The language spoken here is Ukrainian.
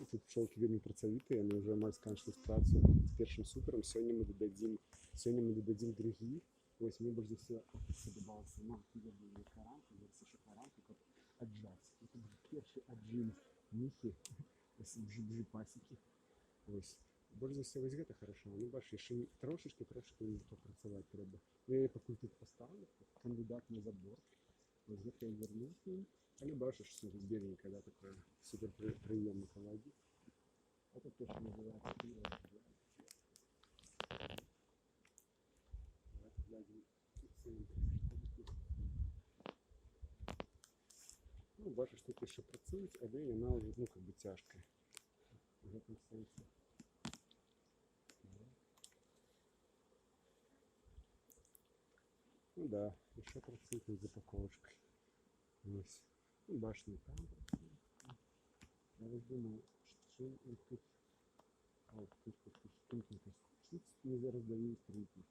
тут пчелки вельми працавітыя, яны ўжо амаль сканчылі працу з першым суперам. Сёння мы дададзім другі. Вось мне больш за ўсё спадабалася, ну, я думаю, каранка, зараз яшчэ каранка, каб аджаць. Это будзе першы аджым міхі, бжы пасекі. Вось. Больш за ўсё вось гэта хорошо. Ну, бачиш, яшчэ трошечки не попрацаваць трэба. Ну, я пакуль тут паставлю, кандыдат на забор. Вось гэта я вернуся. Але бачиш, что беленькое, да, такое супер приемный колодец. Это то, что называется пиво. Давайте глядим в центр. Ну, бачиш, тут еще працують, але вона вже, ну, как бы тяжка. В этом сенсі. Ну да, еще працують над запаковочкой. Ось. Ну, башня там працює. Я ось думаю, що тут... А, тут не зараз даю стрільки.